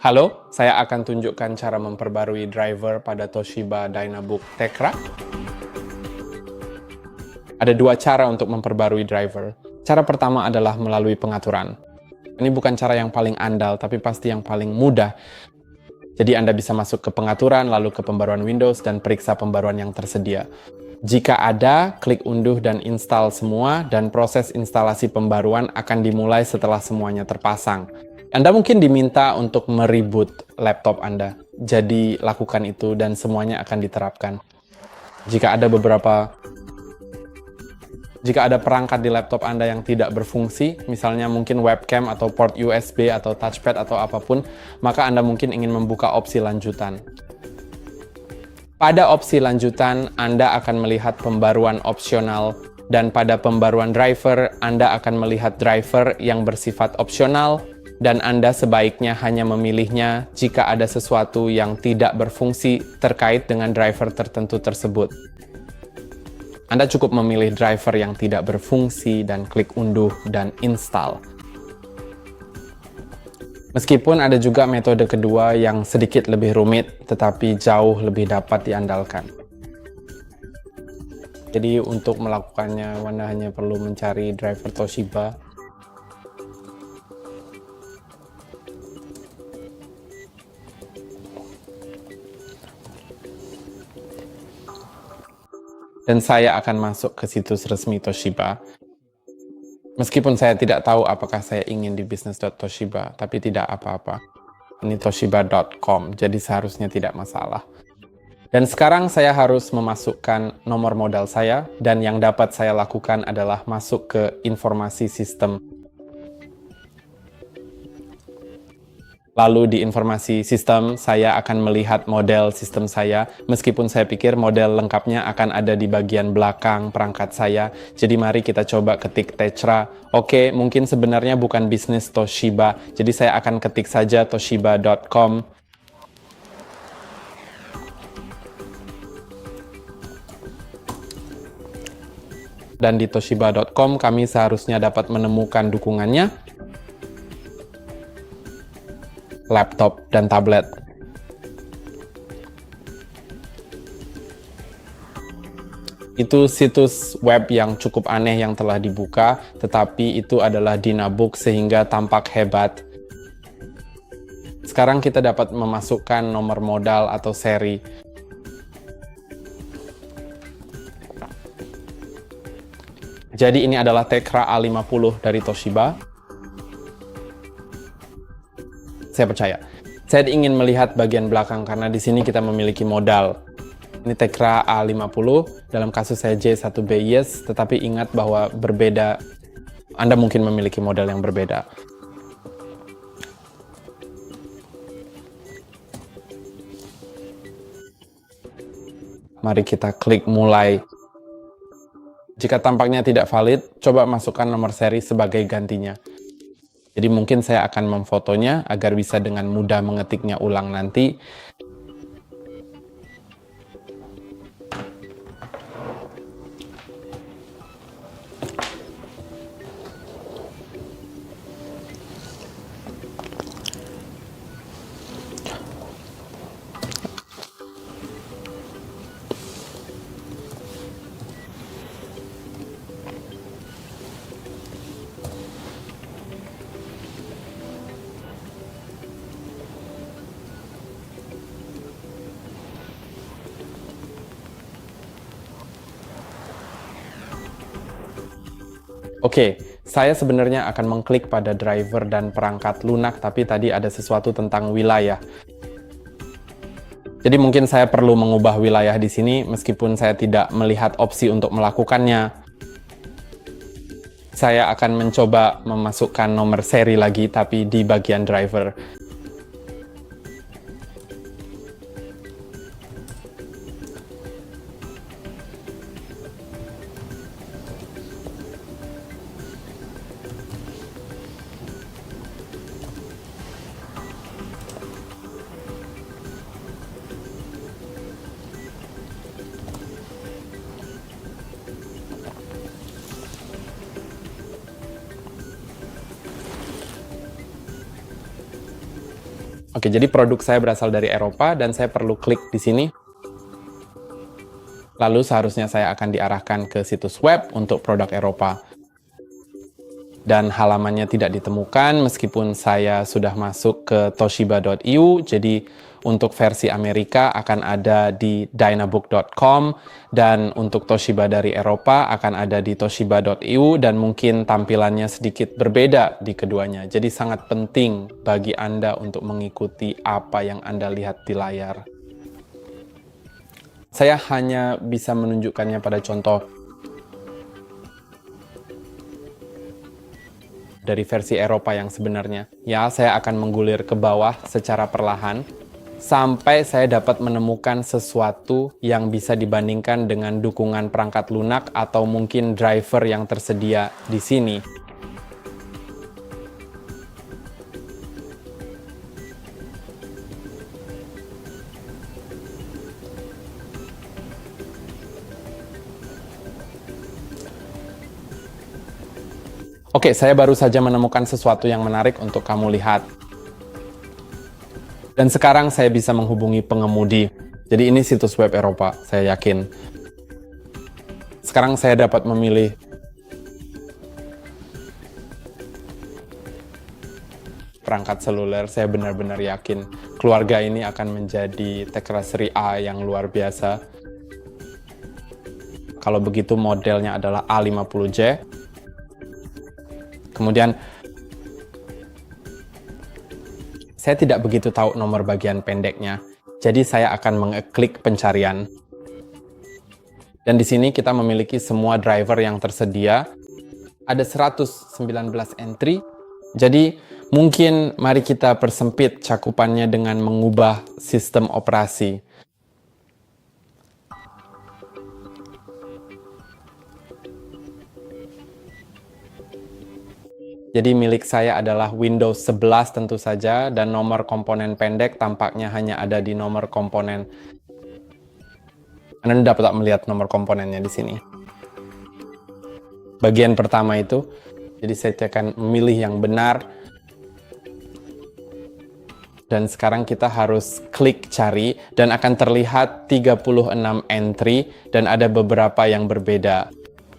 Halo, saya akan tunjukkan cara memperbarui driver pada Toshiba Dynabook Tekra. Ada dua cara untuk memperbarui driver. Cara pertama adalah melalui pengaturan. Ini bukan cara yang paling andal, tapi pasti yang paling mudah. Jadi Anda bisa masuk ke pengaturan, lalu ke pembaruan Windows, dan periksa pembaruan yang tersedia. Jika ada, klik unduh dan install semua, dan proses instalasi pembaruan akan dimulai setelah semuanya terpasang. Anda mungkin diminta untuk mereboot laptop Anda, jadi lakukan itu dan semuanya akan diterapkan. Jika ada perangkat di laptop Anda yang tidak berfungsi, misalnya mungkin webcam atau port USB atau touchpad atau apapun, maka Anda mungkin ingin membuka opsi lanjutan. Pada opsi lanjutan, Anda akan melihat pembaruan opsional, dan pada pembaruan driver, Anda akan melihat driver yang bersifat opsional, dan Anda sebaiknya hanya memilihnya jika ada sesuatu yang tidak berfungsi terkait dengan driver tertentu tersebut. Anda cukup memilih driver yang tidak berfungsi dan klik unduh dan install. Meskipun ada juga metode kedua yang sedikit lebih rumit, tetapi jauh lebih dapat diandalkan. Jadi untuk melakukannya, Anda hanya perlu mencari driver Toshiba. Dan saya akan masuk ke situs resmi Toshiba. Meskipun saya tidak tahu apakah saya ingin di business.toshiba, tapi tidak apa-apa. Ini toshiba.com, jadi seharusnya tidak masalah. Dan sekarang saya harus memasukkan nomor modal saya, dan yang dapat saya lakukan adalah masuk ke informasi sistem. Lalu di informasi sistem, saya akan melihat model sistem saya, meskipun saya pikir model lengkapnya akan ada di bagian belakang perangkat saya. Jadi mari kita coba ketik Tetra. Oke, mungkin sebenarnya bukan bisnis Toshiba, jadi saya akan ketik saja toshiba.com. Dan di toshiba.com kami seharusnya dapat menemukan dukungannya, laptop, dan tablet. Itu situs web yang cukup aneh yang telah dibuka, tetapi itu adalah Dynabook sehingga tampak hebat. Sekarang kita dapat memasukkan nomor modal atau seri. Jadi ini adalah Tekra A50 dari Toshiba. Saya percaya. Saya ingin melihat bagian belakang karena di sini kita memiliki modal. Ini Tekra A50, dalam kasus saya J1BIS, tetapi ingat bahwa berbeda. Anda mungkin memiliki modal yang berbeda. Mari kita klik mulai. Jika tampaknya tidak valid, coba masukkan nomor seri sebagai gantinya. Jadi mungkin saya akan memfotonya agar bisa dengan mudah mengetiknya ulang nanti. Oke, saya sebenarnya akan mengklik pada driver dan perangkat lunak, tapi tadi ada sesuatu tentang wilayah. Jadi mungkin saya perlu mengubah wilayah di sini, meskipun saya tidak melihat opsi untuk melakukannya. Saya akan mencoba memasukkan nomor seri lagi, tapi di bagian driver. Oke, jadi produk saya berasal dari Eropa dan saya perlu klik di sini. Lalu seharusnya saya akan diarahkan ke situs web untuk produk Eropa. Dan halamannya tidak ditemukan meskipun saya sudah masuk ke toshiba.eu. Jadi untuk versi Amerika akan ada di dynabook.com dan untuk Toshiba dari Eropa akan ada di toshiba.eu dan mungkin tampilannya sedikit berbeda di keduanya. Jadi sangat penting bagi Anda untuk mengikuti apa yang Anda lihat di layar. Saya hanya bisa menunjukkannya pada contoh dari versi Eropa yang sebenarnya. Ya, saya akan menggulir ke bawah secara perlahan sampai saya dapat menemukan sesuatu yang bisa dibandingkan dengan dukungan perangkat lunak atau mungkin driver yang tersedia di sini. Oke, saya baru saja menemukan sesuatu yang menarik untuk kamu lihat. Dan sekarang saya bisa menghubungi pengemudi. Jadi ini situs web Eropa, saya yakin. Sekarang saya dapat memilih perangkat seluler. Saya benar-benar yakin keluarga ini akan menjadi Tecra-Seri A yang luar biasa. Kalau begitu modelnya adalah A50J. Kemudian, saya tidak begitu tahu nomor bagian pendeknya, jadi saya akan mengeklik pencarian. Dan di sini kita memiliki semua driver yang tersedia. Ada 119 entry, jadi mungkin mari kita persempit cakupannya dengan mengubah sistem operasi. Jadi milik saya adalah Windows 11 tentu saja, dan nomor komponen pendek tampaknya hanya ada di nomor komponen. Anda dapat melihat nomor komponennya di sini. Bagian pertama itu, jadi saya akan memilih yang benar. Dan sekarang kita harus klik cari, dan akan terlihat 36 entry, dan ada beberapa yang berbeda.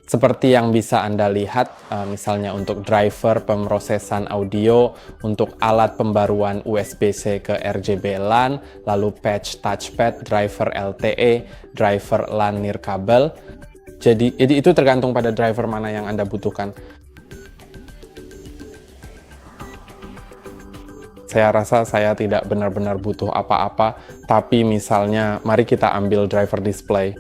Seperti yang bisa Anda lihat, misalnya untuk driver pemrosesan audio, untuk alat pembaruan USB-C ke RGB LAN, lalu patch touchpad, driver LTE, driver LAN nirkabel. Jadi itu tergantung pada driver mana yang Anda butuhkan. Saya rasa saya tidak benar-benar butuh apa-apa, tapi misalnya mari kita ambil driver display.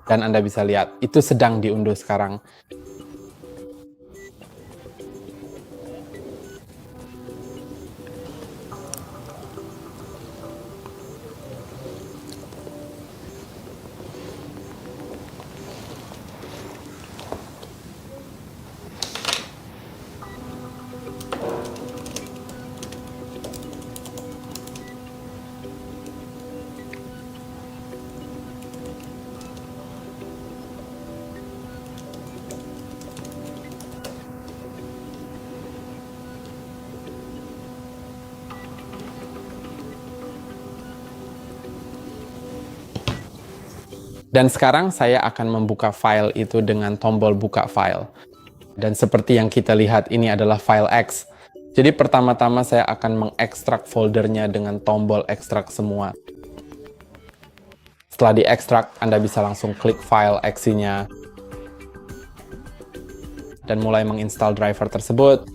Dan Anda bisa lihat, itu sedang diunduh sekarang. Dan sekarang saya akan membuka file itu dengan tombol buka file. Dan seperti yang kita lihat, ini adalah file X. Jadi pertama-tama saya akan mengekstrak foldernya dengan tombol ekstrak semua. Setelah diekstrak, Anda bisa langsung klik file exe-nya dan mulai menginstal driver tersebut.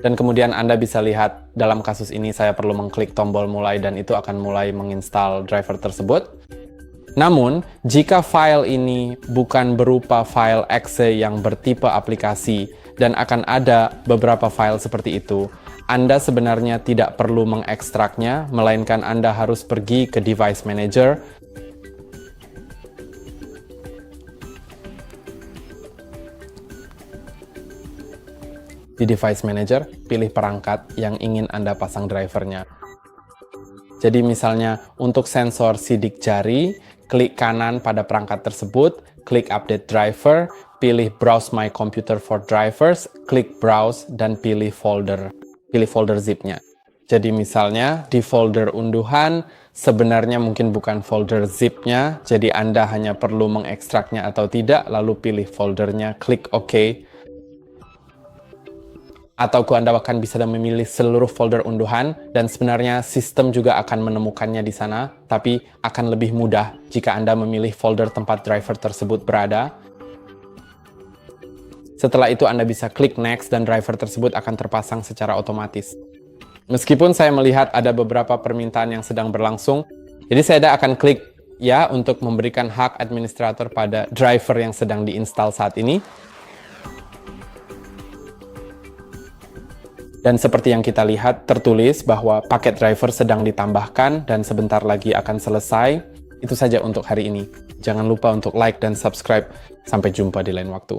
Dan kemudian Anda bisa lihat dalam kasus ini saya perlu mengklik tombol mulai dan itu akan mulai menginstal driver tersebut. Namun, jika file ini bukan berupa file exe yang bertipe aplikasi dan akan ada beberapa file seperti itu, Anda sebenarnya tidak perlu mengekstraknya, melainkan Anda harus pergi ke Device Manager. Di Device Manager, pilih perangkat yang ingin Anda pasang drivernya. Jadi misalnya untuk sensor sidik jari, klik kanan pada perangkat tersebut, klik Update Driver, pilih Browse My Computer for Drivers, klik Browse, dan pilih folder. Pilih folder zip-nya. Jadi misalnya di folder unduhan, sebenarnya mungkin bukan folder zip-nya, jadi Anda hanya perlu mengekstraknya atau tidak, lalu pilih foldernya, klik OK. Atau Anda akan bisa memilih seluruh folder unduhan, dan sebenarnya sistem juga akan menemukannya di sana, tapi akan lebih mudah jika Anda memilih folder tempat driver tersebut berada. Setelah itu Anda bisa klik Next dan driver tersebut akan terpasang secara otomatis. Meskipun saya melihat ada beberapa permintaan yang sedang berlangsung, jadi saya akan klik ya untuk memberikan hak administrator pada driver yang sedang diinstal saat ini. Dan seperti yang kita lihat, tertulis bahwa paket driver sedang ditambahkan dan sebentar lagi akan selesai. Itu saja untuk hari ini. Jangan lupa untuk like dan subscribe. Sampai jumpa di lain waktu.